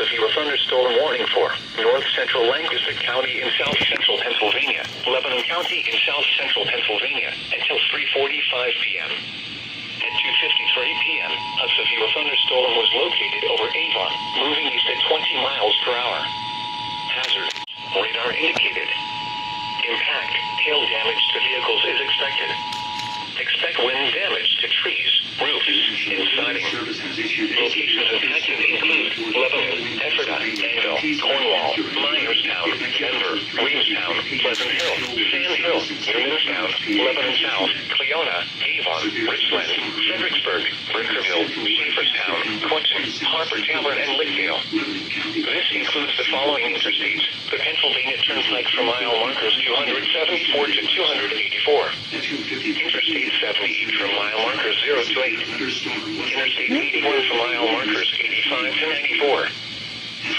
severe thunderstorm warning for north central Lancaster County in south central Pennsylvania, Lebanon County in south central Pennsylvania, until 3:45 p.m. At 2:53 p.m., a severe thunderstorm was located over Avon, moving east at 20 miles per hour. Hazard. Radar indicated. Impact. Hail damage to vehicles is expected. Expect wind damage to trees, roofs, and siding. Locations impacted include Lebanon, Ephrata, Anvil, Cornwall, Myerstown, Denver, Williamstown, Pleasant Hill, Sand Hill, Newmanstown, Lebanon South, Cleona, Avon, Richland, Fredericksburg, Brinkerville, Schaeferstown, Quinton, Harper Tavern, and Lakeville. This includes the following interstates: the Pennsylvania Turnpike from mile markers 274 to 284. Interstate 78 from mile markers 0 to 8. Interstate 81 from mile markers 85 to 94.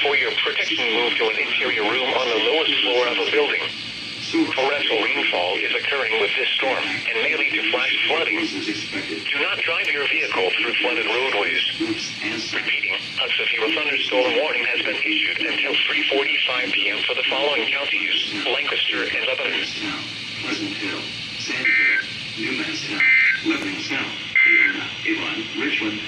For your protection, move to an interior room on the lowest floor of a building. Torrential rainfall is occurring with this storm and may lead to flash flooding. Do not drive your vehicle through flooded roadways. Repeating, a severe thunderstorm warning has been issued until 3:45 p.m. for the following counties: Lancaster and Lebanon. Pleasant Hill, Sand Hill, Newmanstown, Lebanon South, Cleona, Avon, Richland.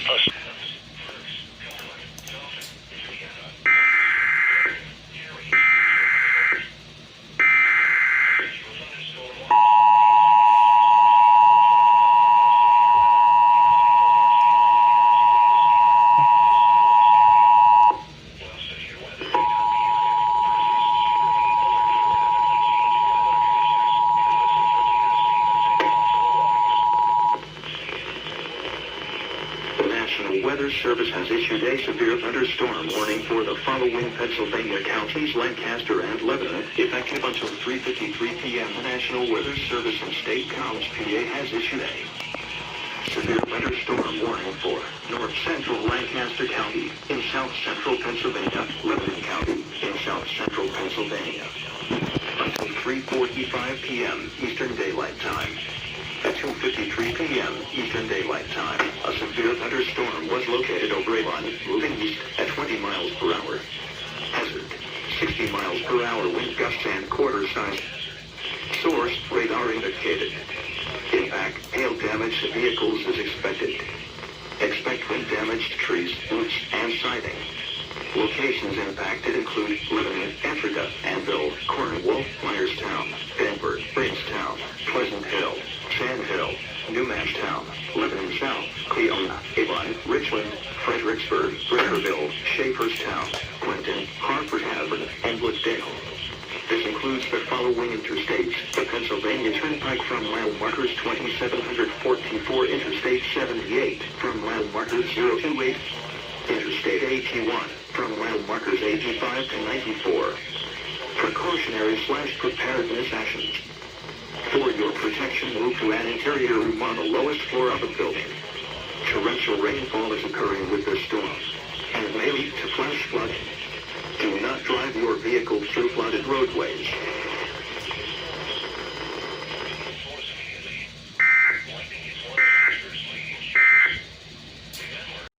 Weather Service has issued a severe thunderstorm warning for the following Pennsylvania counties: Lancaster and Lebanon, effective until 3:53 p.m. The National Weather Service in State College, PA has issued a severe thunderstorm warning for north central Lancaster County in south central Pennsylvania, Lebanon County in south central Pennsylvania, until 3:45 p.m. Eastern Daylight Time. At 2:53 p.m. Eastern Daylight Time, a severe thunderstorm was located over Avon, moving east at 20 miles per hour. Hazard: 60 miles per hour wind gusts and quarter size. Source: radar indicated. Impact: hail damage to vehicles is expected. Expect wind damage to trees, roofs, and siding. Locations impacted include Lebanon, Ephrata, Anvil, Cornwall, Myerstown, Denver, Williamstown, Pleasant Hill, Sand Hill, Newmanstown, Lebanon South, Cleona, Avon, Richland, Fredericksburg, Brinkerville, Schaeferstown, Quinton, Harper Tavern, and Lakeville. This includes the following interstates: the Pennsylvania Turnpike from mile markers 2744, Interstate 78 from mile markers 0 to 8, Interstate 81 from mile markers 85 to 94. Precautionary/preparedness actions. For your protection, move to an interior room on the lowest floor of a building. Torrential rainfall is occurring with this storm and may lead to flash flooding. Do not drive your vehicle through flooded roadways.